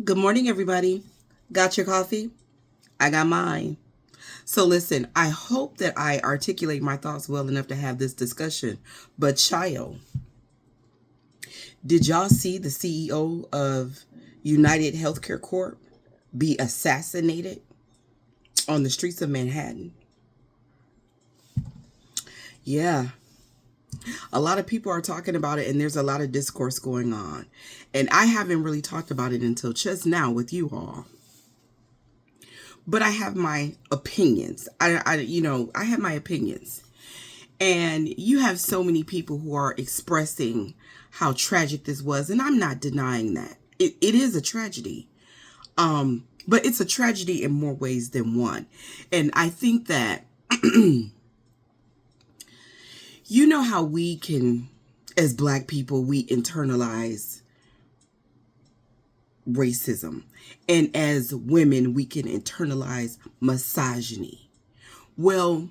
Good morning, everybody. Got your coffee? I got mine. So, listen, I hope that I articulate my thoughts well enough to have this discussion. But, child, did y'all see the CEO of United Healthcare Corp be assassinated on the streets of Manhattan? Yeah, a lot of people are talking about it, and there's a lot of discourse going on. And I haven't really talked about it until just now with you all. But I have my opinions. I have my opinions. And you have so many people who are expressing how tragic this was, and I'm not denying that. It is a tragedy. But it's a tragedy in more ways than one. And I think that you know how we can, as Black people, we internalize racism. And as women, we can internalize misogyny. Well,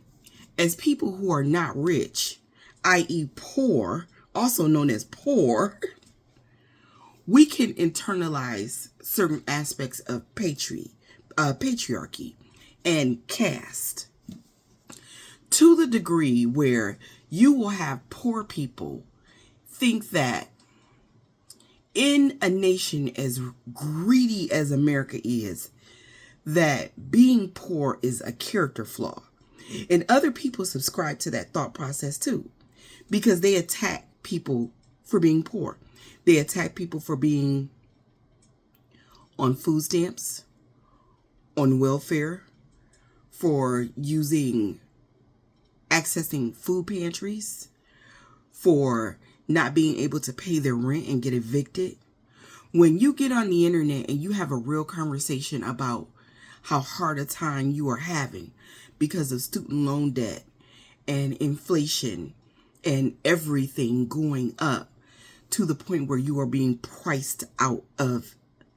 as people who are not rich, i.e. poor, also known as poor, we can internalize certain aspects of patriarchy and caste to the degree where you will have poor people think that in a nation as greedy as America is, that being poor is a character flaw. And other people subscribe to that thought process too, because they attack people for being poor. They attack people for being on food stamps, on welfare, for accessing food pantries, for not being able to pay their rent and get evicted. When you get on the internet and you have a real conversation about how hard a time you are having because of student loan debt and inflation and everything going up to the point where you are being priced out of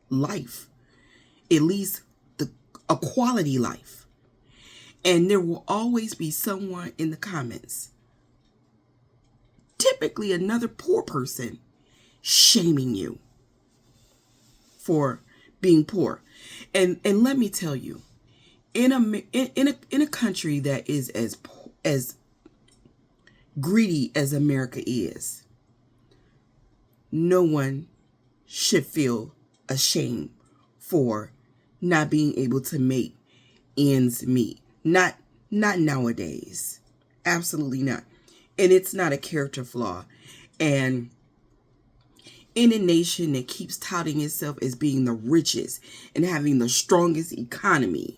life, at least a quality life. And there will always be someone in the comments, typically another poor person, shaming you for being poor. And let me tell you, in a country that is as greedy as America is, no one should feel ashamed for not being able to make ends meet. Not nowadays. Absolutely not. And it's not a character flaw. And in a nation that keeps touting itself as being the richest and having the strongest economy,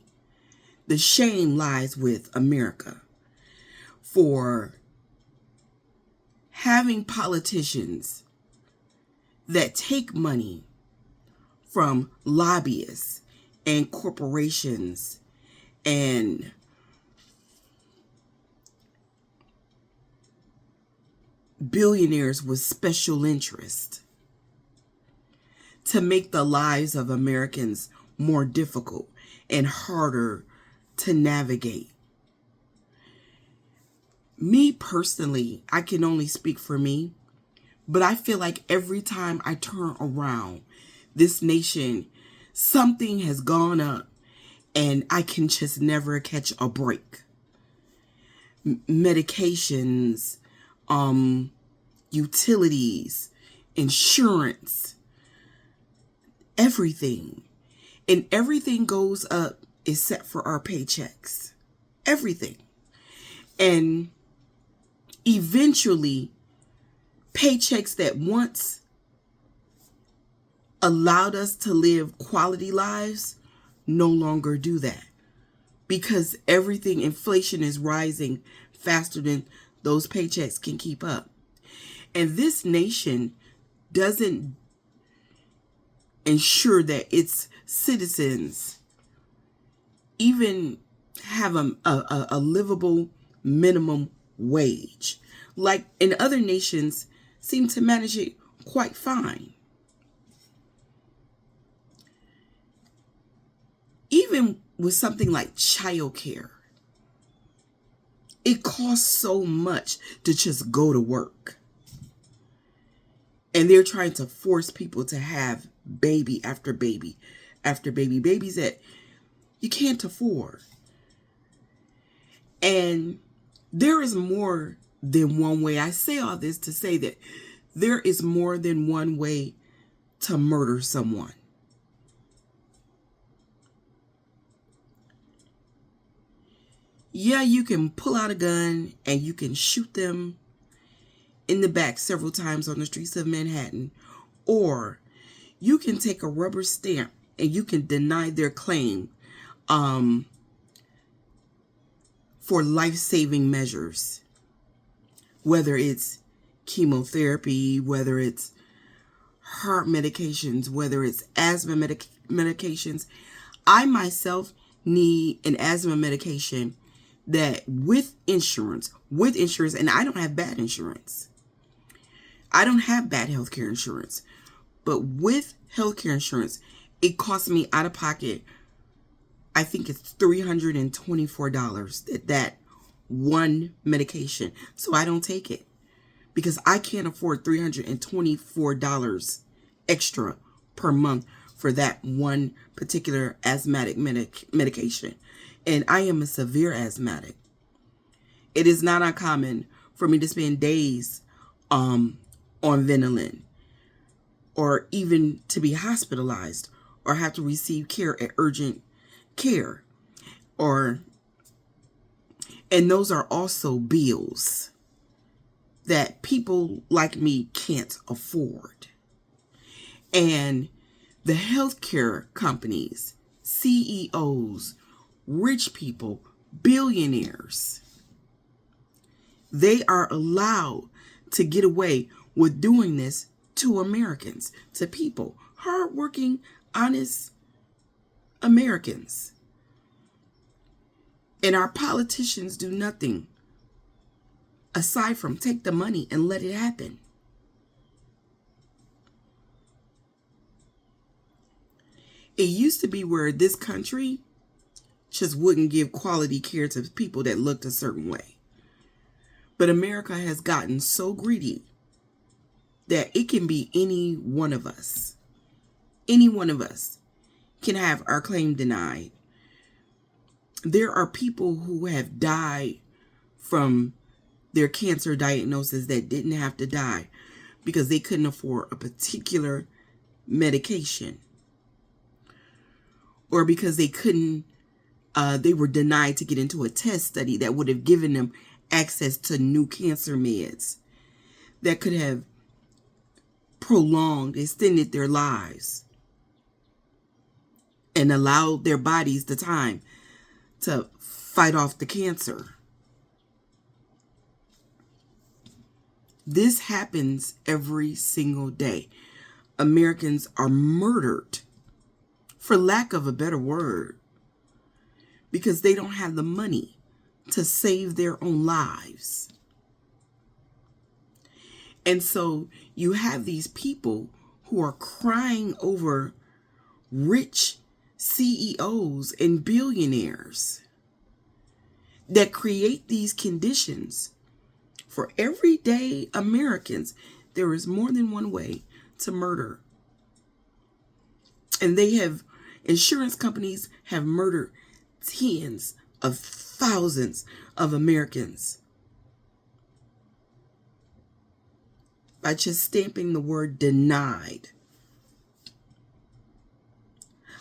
the shame lies with America for having politicians that take money from lobbyists and corporations and billionaires with special interest to make the lives of Americans more difficult and harder to navigate. Me personally, I can only speak for me, but I feel like every time I turn around this nation, something has gone up and I can just never catch a break. Medications, utilities, insurance, everything. And everything goes up except for our paychecks. Everything. And eventually, paychecks that once allowed us to live quality lives no longer do that, because inflation is rising faster than those paychecks can keep up. And this nation doesn't ensure that its citizens even have a livable minimum wage. Like in other nations, seem to manage it quite fine. Even with something like childcare, it costs so much to just go to work. And they're trying to force people to have baby after baby after baby, babies that you can't afford. And there is more than one way. I say all this to say that there is more than one way to murder someone. Yeah, you can pull out a gun and you can shoot them in the back several times on the streets of Manhattan. Or you can take a rubber stamp and you can deny their claim for life-saving measures. Whether it's chemotherapy, whether it's heart medications, whether it's asthma medications. I myself need an asthma medication that with insurance, and I don't have bad insurance. I don't have bad healthcare insurance. But with healthcare insurance, it costs me out of pocket, I think it's $324 that one medication. So I don't take it because I can't afford $324 extra per month for that one particular asthmatic medication. And I am a severe asthmatic. It is not uncommon for me to spend days on Ventolin, or even to be hospitalized or have to receive care at urgent care. And those are also bills that people like me can't afford. And the healthcare companies, CEOs, rich people, billionaires, they are allowed to get away with doing this to Americans, to people, hardworking, honest Americans. And our politicians do nothing aside from take the money and let it happen. It used to be where this country just wouldn't give quality care to people that looked a certain way. But America has gotten so greedy that it can be any one of us. Any one of us can have our claim denied. There are people who have died from their cancer diagnosis that didn't have to die because they couldn't afford a particular medication, or because they were denied to get into a test study that would have given them access to new cancer meds that could have extended their lives and allowed their bodies the time to fight off the cancer. This happens every single day. Americans are murdered, for lack of a better word, because they don't have the money to save their own lives. And so you have these people who are crying over rich CEOs and billionaires that create these conditions for everyday Americans. There is more than one way to murder. And insurance companies have murdered tens of thousands of Americans by just stamping the word denied.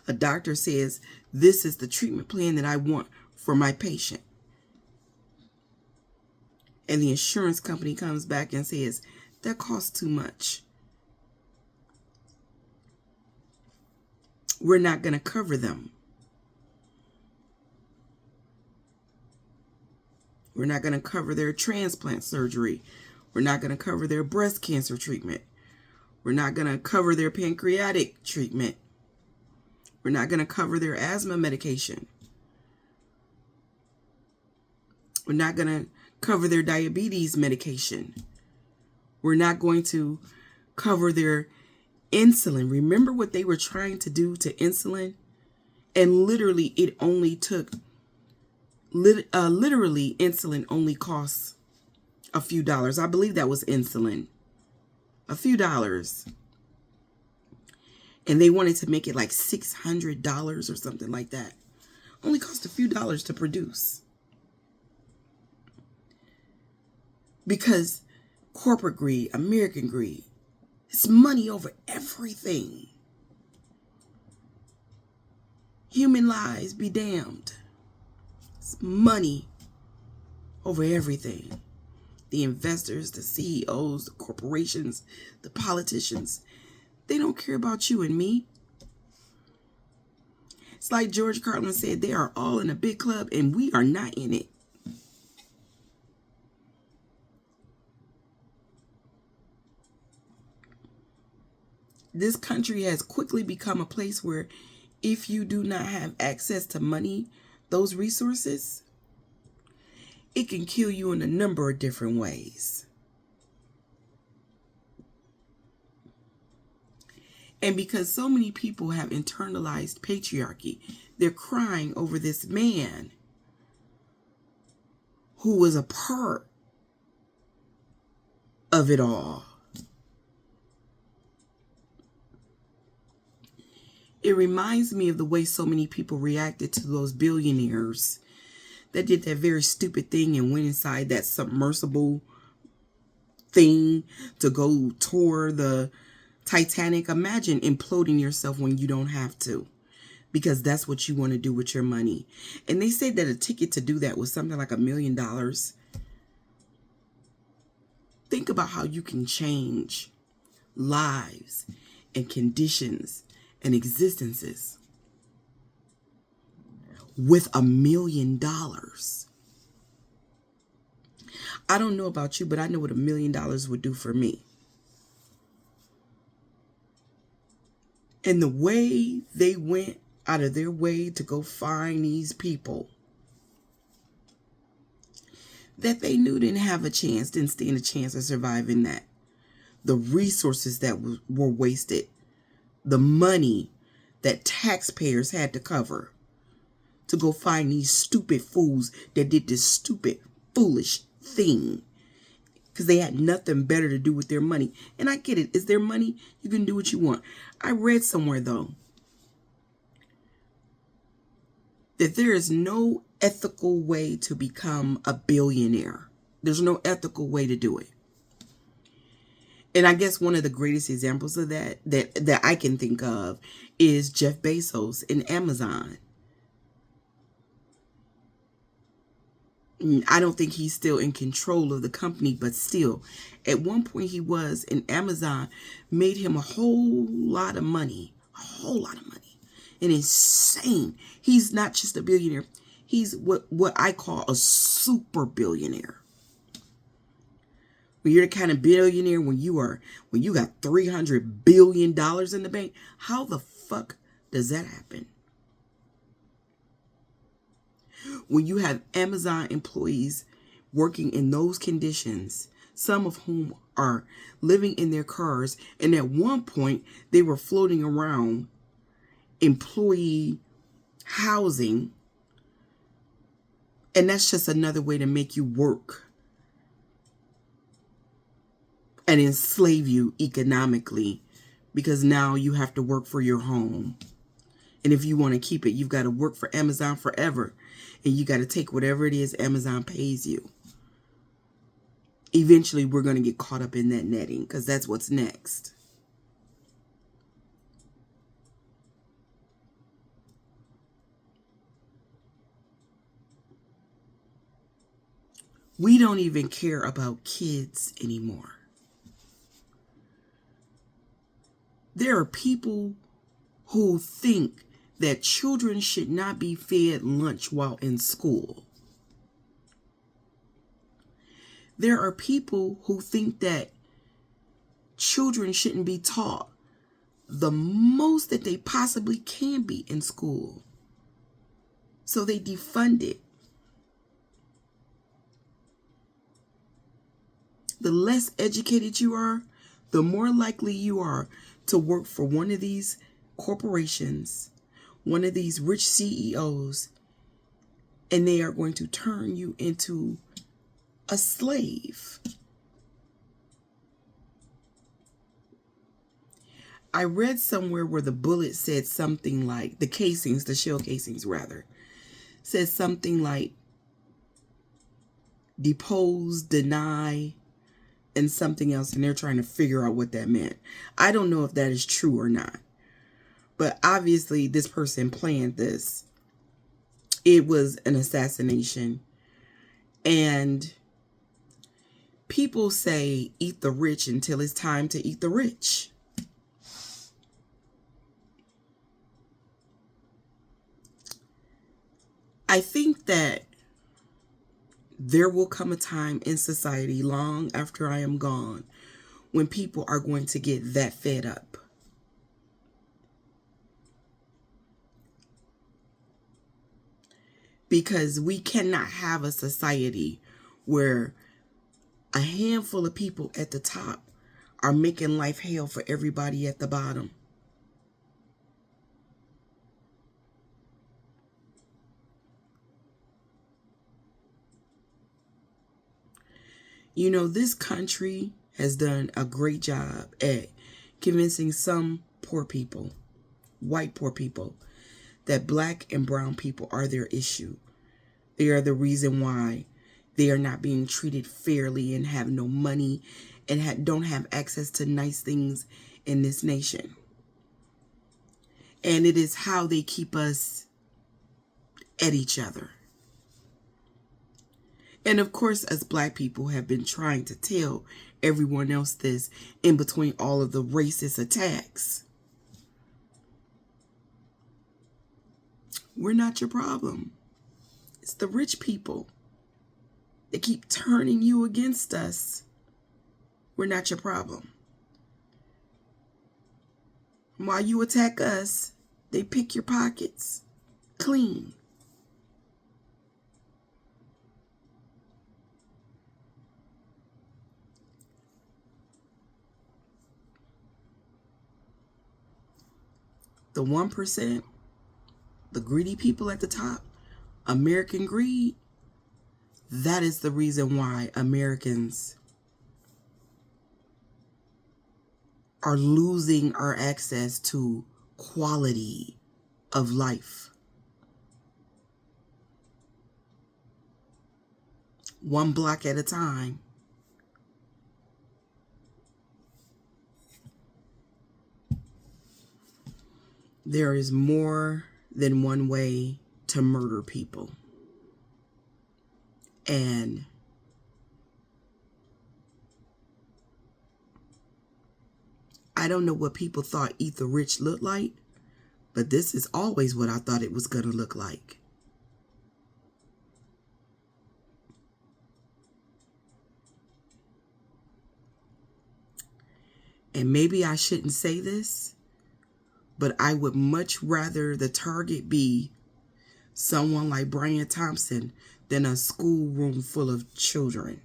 A doctor says, this is the treatment plan that I want for my patient. And the insurance company comes back and says, that costs too much. We're not going to cover them. We're not going to cover their transplant surgery. We're not going to cover their breast cancer treatment. We're not going to cover their pancreatic treatment. We're not going to cover their asthma medication. We're not going to cover their diabetes medication. We're not going to cover their insulin. Remember what they were trying to do to insulin? And literally, it only took, literally, insulin only costs a few dollars. I believe that was insulin. A few dollars. And they wanted to make it like $600 or something like that. Only cost a few dollars to produce. Because corporate greed, American greed, it's money over everything. Human lives be damned. It's money over everything. The investors, the CEOs, the corporations, the politicians, they don't care about you and me. It's like George Carlin said, they are all in a big club and we are not in it. This country has quickly become a place where if you do not have access to money, those resources, it can kill you in a number of different ways. And because so many people have internalized patriarchy, they're crying over this man who was a part of it all. It reminds me of the way so many people reacted to those billionaires that did that very stupid thing and went inside that submersible thing to go tour the Titanic. Imagine imploding yourself when you don't have to, because that's what you want to do with your money. And they said that a ticket to do that was something like $1 million. Think about how you can change lives and conditions and existences with $1 million. I don't know about you, but I know what $1 million would do for me. And the way they went out of their way to go find these people that they knew didn't have a chance, didn't stand a chance of surviving that. The resources that were wasted. The money that taxpayers had to cover to go find these stupid fools that did this stupid, foolish thing. Because they had nothing better to do with their money. And I get it. It's their money. You can do what you want. I read somewhere, though, that there is no ethical way to become a billionaire. There's no ethical way to do it. And I guess one of the greatest examples of that I can think of is Jeff Bezos and Amazon. I don't think he's still in control of the company, but still, at one point he was, and Amazon made him a whole lot of money. And insane. He's not just a billionaire. He's what I call a super billionaire. When you're the kind of billionaire when you got $300 billion in the bank, how the fuck does that happen? When you have Amazon employees working in those conditions, some of whom are living in their cars, and at one point they were floating around employee housing, and that's just another way to make you work and enslave you economically, because now you have to work for your home. And if you want to keep it, you've got to work for Amazon forever. And you got to take whatever it is Amazon pays you. Eventually, we're going to get caught up in that netting, because that's what's next. We don't even care about kids anymore. There are people who think that children should not be fed lunch while in school. There are people who think that children shouldn't be taught the most that they possibly can be in school. So they defund it. The less educated you are, the more likely you are to work for one of these corporations, one of these rich CEOs, and they are going to turn you into a slave. I read somewhere where the bullet said something like, the shell casings rather, said something like depose, deny, and something else, and they're trying to figure out what that meant. I don't know if that is true or not, but obviously this person planned this. It was an assassination, and people say eat the rich until it's time to eat the rich. I think that there will come a time in society long after I am gone when people are going to get that fed up. Because we cannot have a society where a handful of people at the top are making life hell for everybody at the bottom. You know, this country has done a great job at convincing some poor people, white poor people, that black and brown people are their issue. They are the reason why they are not being treated fairly and have no money and don't have access to nice things in this nation. And it is how they keep us at each other. And of course, us black people have been trying to tell everyone else this in between all of the racist attacks. We're not your problem. It's the rich people. They keep turning you against us. We're not your problem. While you attack us, they pick your pockets clean. The 1%, the greedy people at the top, American greed, that is the reason why Americans are losing our access to quality of life. One block at a time. There is more than one way to murder people. And I don't know what people thought Eat the Rich looked like, but this is always what I thought it was going to look like. And maybe I shouldn't say this, but I would much rather the target be someone like Brian Thompson than a schoolroom full of children.